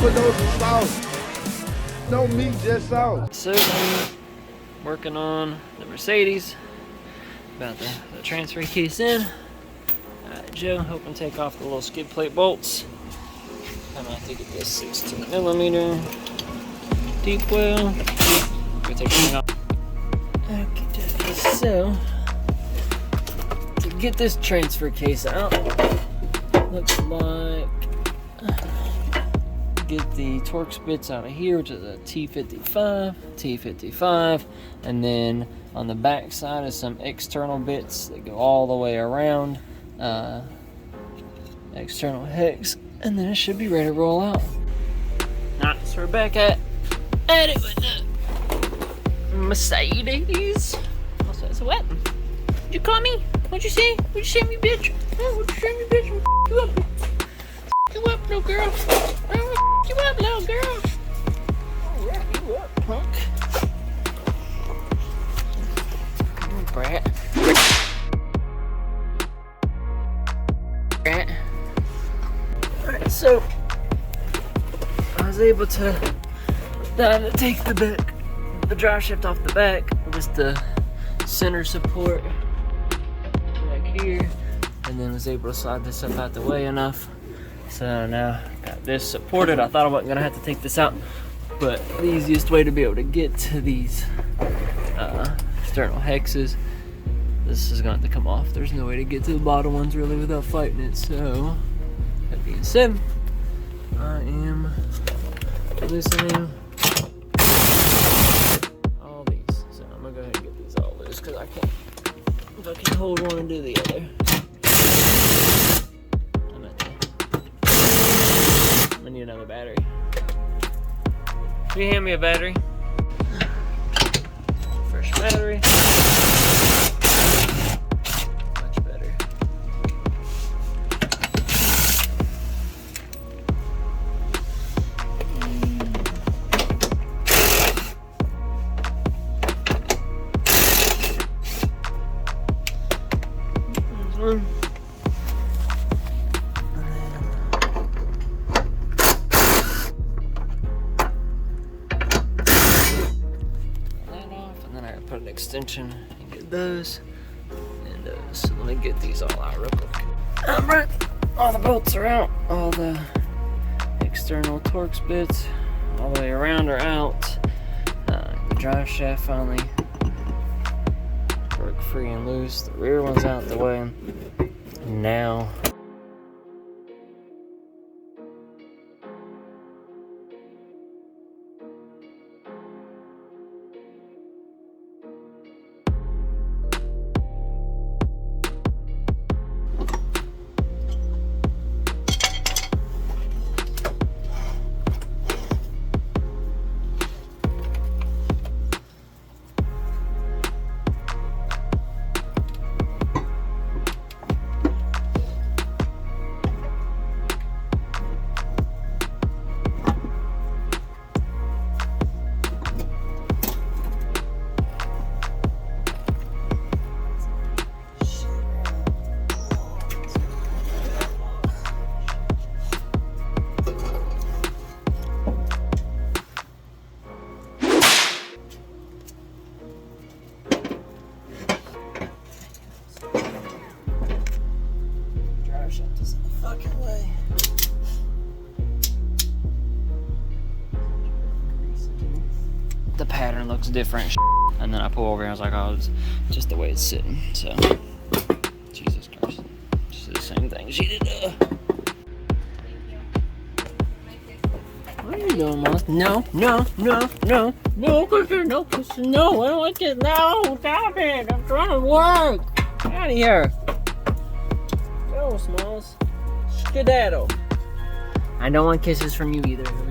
overdose of sauce. No meat, just sauce. So, working on the Mercedes. About the transfer case in. Alright, Joe, helping take off the little skid plate bolts. I'm going to have to get this 16mm deep well. Go take this off. Okay, so to get this transfer case out, looks like get the Torx bits out of here, which is a T55, and then on the back side is some external bits that go all the way around, external hex, and then it should be ready to roll out. Alright, so we're back at it with the Mercedes. Also, so what? Did you call me? What'd you say? What'd you say me, bitch? Oh, what'd you say me, bitch? F you up, bitch. F you up, little girl. F you up, little girl. I'll wrap you up, punk. Come on, brat. Alright, so I was able to take the drive shaft off the back, just the center support back here, and then was able to slide this up out the way enough. So now got this supported. I thought I wasn't gonna have to take this out, but the easiest way to be able to get to these external hexes, this is going to come off. There's no way to get to the bottom ones really without fighting it. So that being said, I am loosening all these. So I'm gonna go ahead and get these all loose because I can't. If I can hold one and do the other. I need another battery. Can you hand me a battery? Fresh battery. Much better. There's one. Put an extension and get those and so let me get these all out real quick. Alright, all the bolts are out, all the external Torx bits all the way around are out. The drive shaft finally broke free and loose. The rear one's out the way. Now the pattern looks different, and then I pull over and I was like, oh, it's just the way it's sitting. So Jesus Christ, just the same thing she did. What are you doing, Moss? No, Christian, no, I don't like it. No, stop it, I'm trying to work. Get out of here. Go, Smalls. Skedaddle. I don't want kisses from you either, Hurry.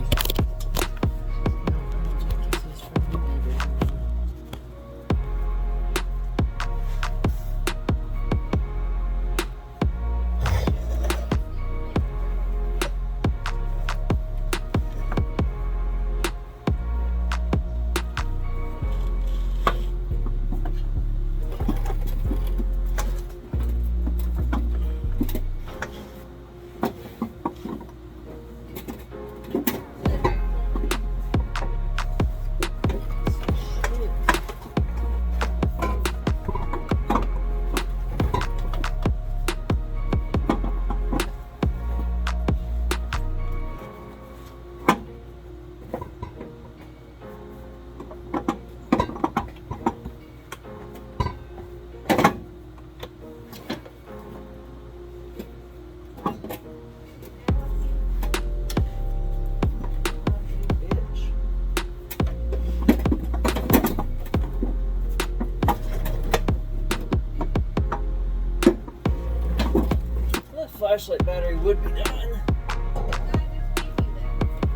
flashlight battery would be dying.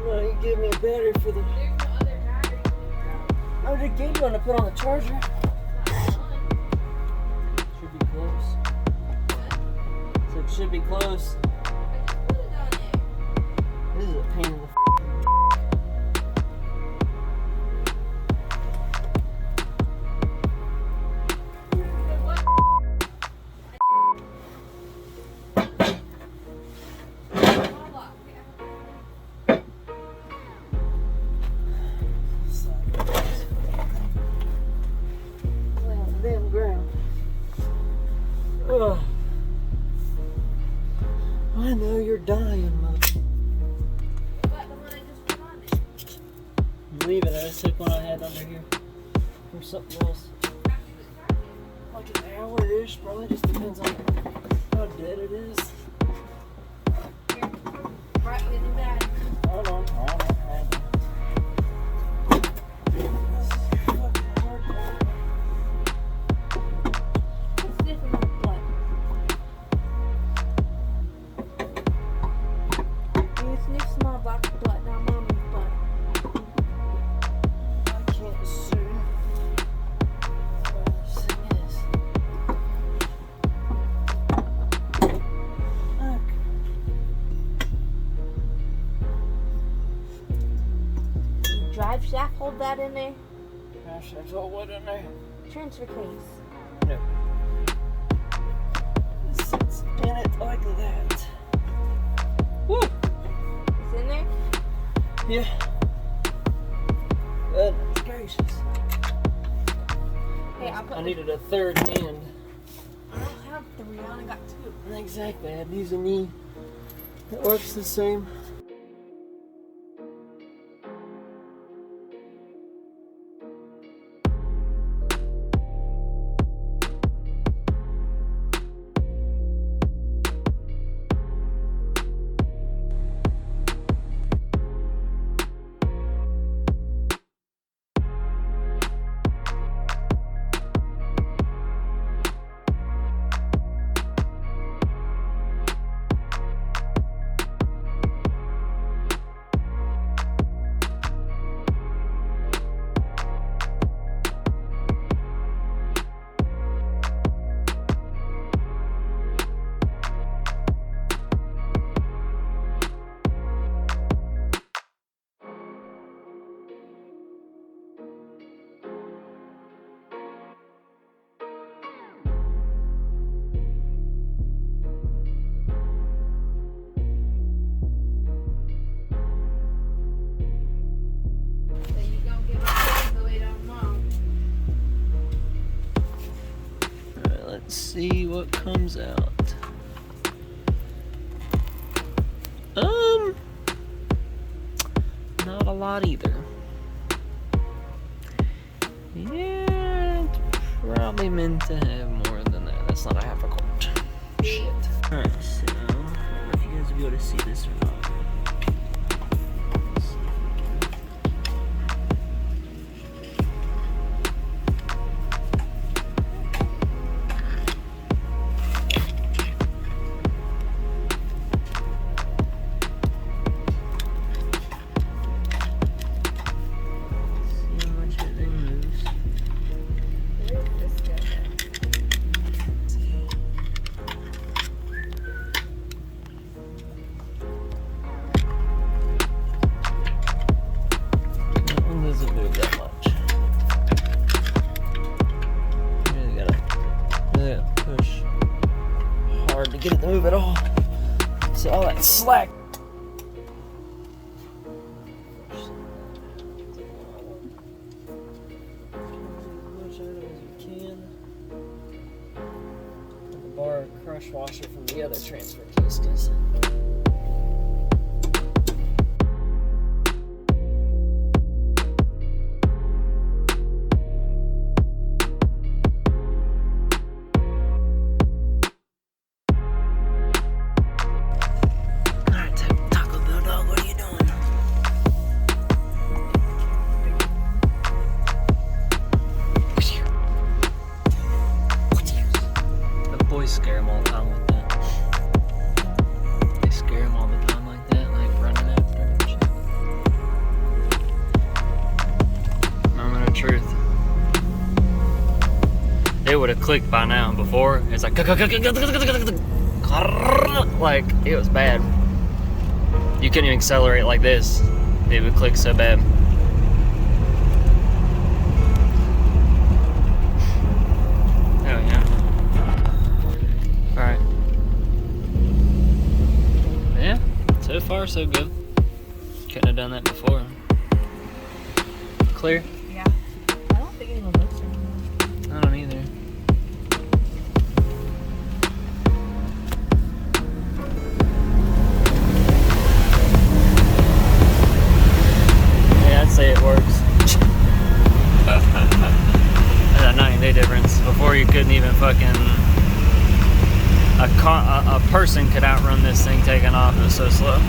No, you gave me a battery for the... There's no other battery. I already gave you one to put on the charger. Should be close. So it should be close. I just put it on there. This is a pain in the damn ground. Ugh. I know you're dying, mother. What about the one I just put on it? I'm leaving. I just took one I had under here from something else. Like an hour-ish, probably. Just depends on how dead it is. Here, brought you a new battery. Hold on. What's different with the blood? You sniff small box of blood, not mommy's blood. I can't see. Drive shaft, hold that in there. Gosh, there's all wood in there. Transfer case. No. It sits in it like that. Woo! It's in there? Yeah. Goodness gracious. Hey, I'll put I needed a third hand. I don't have three, I only got two. Exactly. I had to use a knee. It works the same. So you don't give up the weight on mom. Alright, let's see what comes out. Not a lot either. Yeah, it's probably meant to have more than that. That's not a half a quart. Shit. Alright, so I don't know if you guys will be able to see this or not. Let's see if see how much everything moves. Where did this go then? That one doesn't move that much. You really gotta push hard to get it to move at all. See all that slack. As much out of it as you can. And the bar crush washer from the other transfer case does. Alright, Taco Bell dog, what are you doing? The boys scare him all the time with that. it would have clicked by now. Before, it's like it was bad. You couldn't even accelerate like this. It would click so bad. Oh yeah. Alright. Yeah, so far so good. Couldn't have done that before. Clear? Yeah. I don't think anyone looks at I don't either. Yeah, I'd say it works. There's a 9-day difference. Before you couldn't even fucking... A person could outrun this thing taking off. It was so slow.